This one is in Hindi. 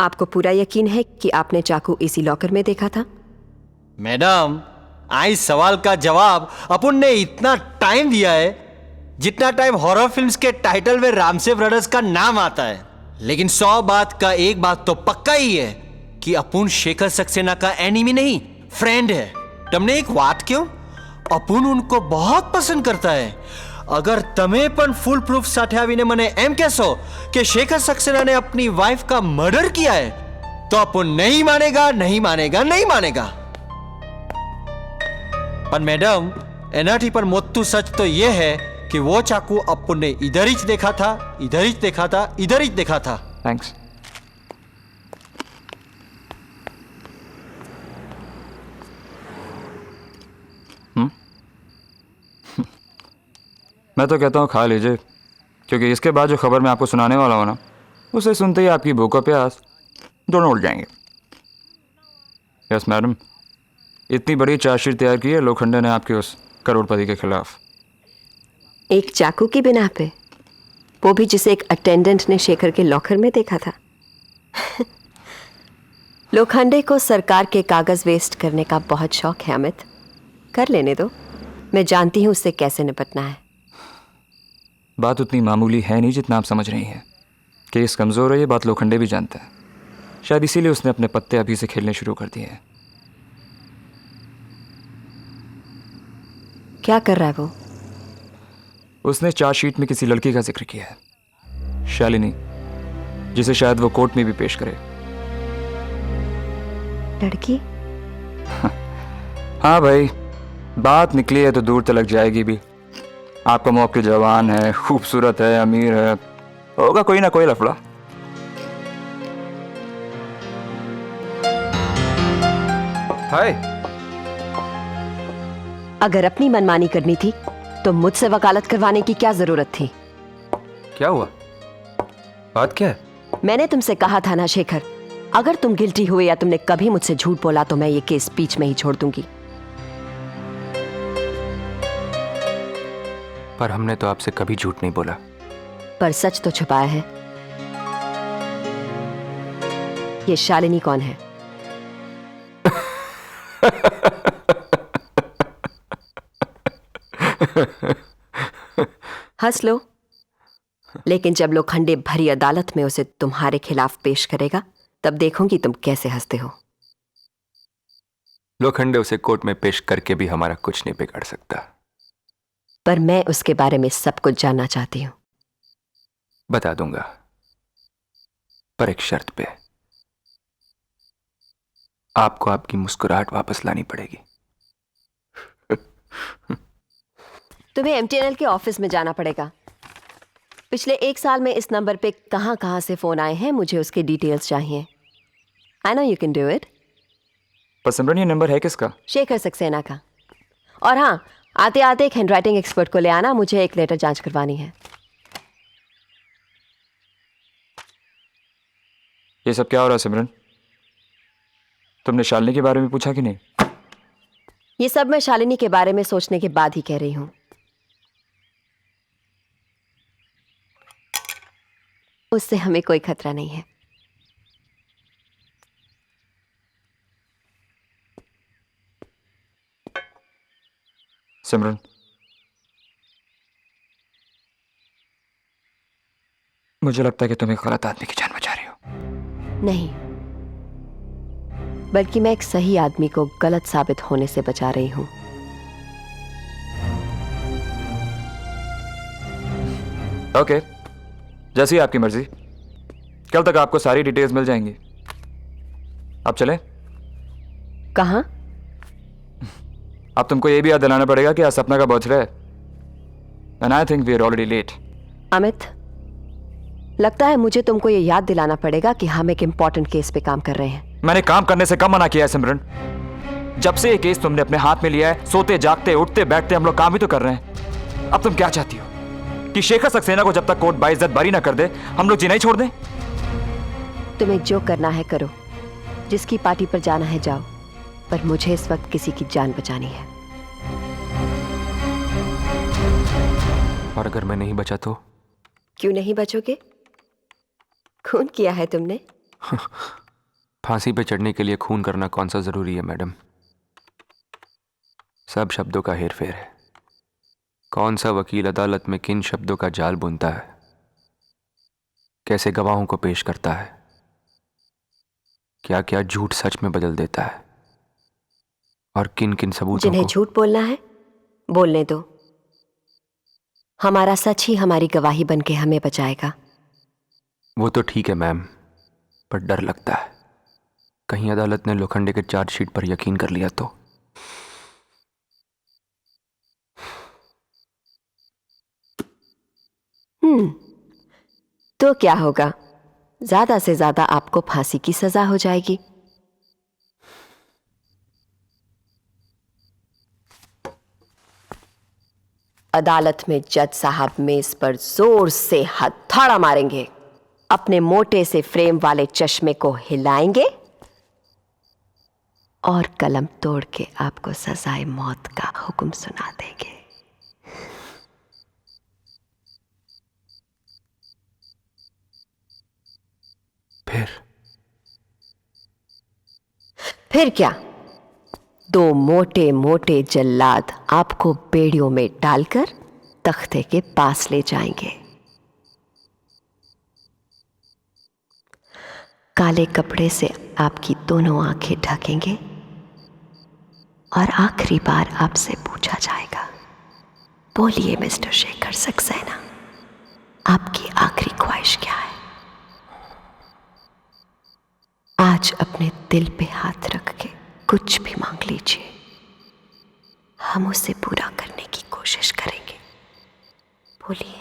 आपको पूरा यकीन है कि आपने चाकू इसी लॉकर में देखा था? मैडम, आज सवाल का जवाब अपन ने इतना टाइम दिया है जितना टाइम हॉरर फिल्म्स के टाइटल में रामसे ब्रदर्स का नाम आता है। लेकिन 100 बात का एक बात तो पक्का ही है कि अपुन शेखर सक्सेना का एनिमी नहीं, फ्रेंड है। तुमने एक बात क्यों, अपुन उनको बहुत पसंद करता है। अगर तमें पण फुल प्रूफ साथे आवीने मने एम कहो कि शेखर सक्सेना ने अपनी वाइफ का मर्डर किया है तो अपुन नहीं मानेगा, नहीं मानेगा, नहीं मानेगा। पर मैडम, एनाटी पर मोटू सच तो यह है कि वो चाकू अपुन ने इधर ही देखा था, इधर ही देखा था, इधर ही देखा था। थैंक्स। मैं तो कहता हूँ खा लीजिए, क्योंकि इसके बाद जो खबर मैं आपको सुनाने वाला हूँ ना, उसे सुनते ही आपकी भूख और प्यास दोनों उड़ जाएंगे। यस मैडम, इतनी बड़ी चार्जशीट तैयार की है लोखंडे ने आपके उस करोड़पति के खिलाफ। एक चाकू की बिना पे, वो भी जिसे एक अटेंडेंट ने शेखर के लॉकर में देखा था। लोखंडे को सरकार के कागज वेस्ट करने का बहुत शौक है अमित। कर लेने दो, मैं जानती हूं उससे कैसे निपटना है। बात उतनी मामूली है नहीं जितना आप समझ रही हैं। केस कमज़ोर है, ये बात लोखंडे भी जानता है। शायद इसीलिए उसने अपने पत्ते अभी से खेलने शुरू कर दिए हैं। क्या कर रहा है वो? उसने चार्जशीट में किसी लड़की का जिक्र किया है, शालिनी, जिसे शायद वो कोर्ट में भी पेश करे। लड़की? हाँ भाई, बात निकली है तो दूर तलक जाएगी भी। आपका मौके जवान है, खूबसूरत है, अमीर है, होगा कोई ना कोई लफड़ा। हाय। अगर अपनी मनमानी करनी थी तो मुझसे वकालत करवाने की क्या जरूरत थी? क्या हुआ? बात क्या है? मैंने तुमसे कहा था ना शेखर, अगर तुम गिल्टी हुए या तुमने कभी मुझसे झूठ बोला तो मैं ये केस बीच में ही छोड़ दूंगी। पर हमने तो आपसे कभी झूठ नहीं बोला। पर सच तो छुपाया है। ये शालिनी कौन है? हंस लो, लेकिन जब लोखंडे भरी अदालत में उसे तुम्हारे खिलाफ पेश करेगा तब देखूंगी तुम कैसे हंसते हो। लोखंडे उसे कोर्ट में पेश करके भी हमारा कुछ नहीं बिगाड़ सकता। पर मैं उसके बारे में सब कुछ जानना चाहती हूं। बता दूंगा, पर एक शर्त पे। आपको आपकी मुस्कुराहट वापस लानी पड़ेगी। तुम्हें एमटीएनएल के ऑफिस में जाना पड़ेगा। पिछले 1 साल में इस नंबर पे कहां कहां से फोन आए हैं, मुझे उसके डिटेल्स चाहिए। I know you can do it. पर सिमरन, ये नंबर है किसका? शेखर सक्सेना का। और हाँ, आते आते एक हैंडराइटिंग एक्सपर्ट को ले आना, मुझे एक लेटर जांच करवानी है। ये सब क्या हो रहा है सिमरन? तुमने शालिनी के बारे में पूछा कि नहीं? ये सब मैं शालिनी के बारे में सोचने के बाद ही कह रही हूं। उससे हमें कोई खतरा नहीं है। सिमरन, मुझे लगता है कि तुम एक गलत आदमी की जान बचा रही हो। नहीं, बल्कि मैं एक सही आदमी को गलत साबित होने से बचा रही हूं। ओके, जैसी आपकी मर्जी। कल तक आपको सारी डिटेल्स मिल जाएंगी। आप चलें? कहां? अब तुमको ये भी याद दिलाना पड़ेगा कि आज सपना का बर्थडे है। And I think we are already late. Amit, लगता है मुझे तुमको ये याद दिलाना पड़ेगा कि हम एक इंपॉर्टेंट केस पे काम कर रहे हैं। मैंने काम करने से कम मना किया है सिमरन। जब से ये केस तुमने अपने हाथ में लिया है, सोते जागते उठते बैठते हम लोग काम ही तो कर रहे हैं। अब तुम क्या चाहती हो कि शेखर सक्सेना को जब तक कोर्ट बाइज्जत बरी ना कर दे हम लोग जीना ही छोड़ दें? तुम्हें जो करना है करो, जिसकी पार्टी पर जाना है जाओ, पर मुझे इस वक्त किसी की जान बचानी है। और अगर मैं नहीं बचा तो? क्यों नहीं बचोगे? खून किया है तुमने, फांसी पे चढ़ने के लिए खून करना कौन सा जरूरी है मैडम? सब शब्दों का हेर फेर है। कौन सा वकील अदालत में किन शब्दों का जाल बुनता है, कैसे गवाहों को पेश करता है, क्या क्या झूठ सच में बदल देता है, और किन किन सबूतों जिन्हें को। झूठ बोलना है बोलने दो। हमारा सच ही हमारी गवाही बन के हमें बचाएगा। वो तो ठीक है मैम, पर डर लगता है कहीं अदालत ने लोखंडे के चार्जशीट पर यकीन कर लिया तो। तो क्या होगा? ज्यादा से ज्यादा आपको फांसी की सजा हो जाएगी। अदालत में जज साहब मेज पर जोर से हथौड़ा मारेंगे, अपने मोटे से फ्रेम वाले चश्मे को हिलाएंगे और कलम तोड़ के आपको सजाए मौत का हुक्म सुना देंगे। फिर क्या? दो मोटे मोटे जल्लाद आपको बेड़ियों में डालकर तख्ते के पास ले जाएंगे। काले कपड़े से आपकी दोनों आंखें ढकेंगे और आखिरी बार आपसे पूछा जाएगा, बोलिए मिस्टर शेखर सक्सेना, आपकी आखिरी ख्वाहिश क्या है? आज अपने दिल पे हाथ रख के कुछ भी मांग लीजिए, हम उसे पूरा करने की कोशिश करेंगे। बोलिए।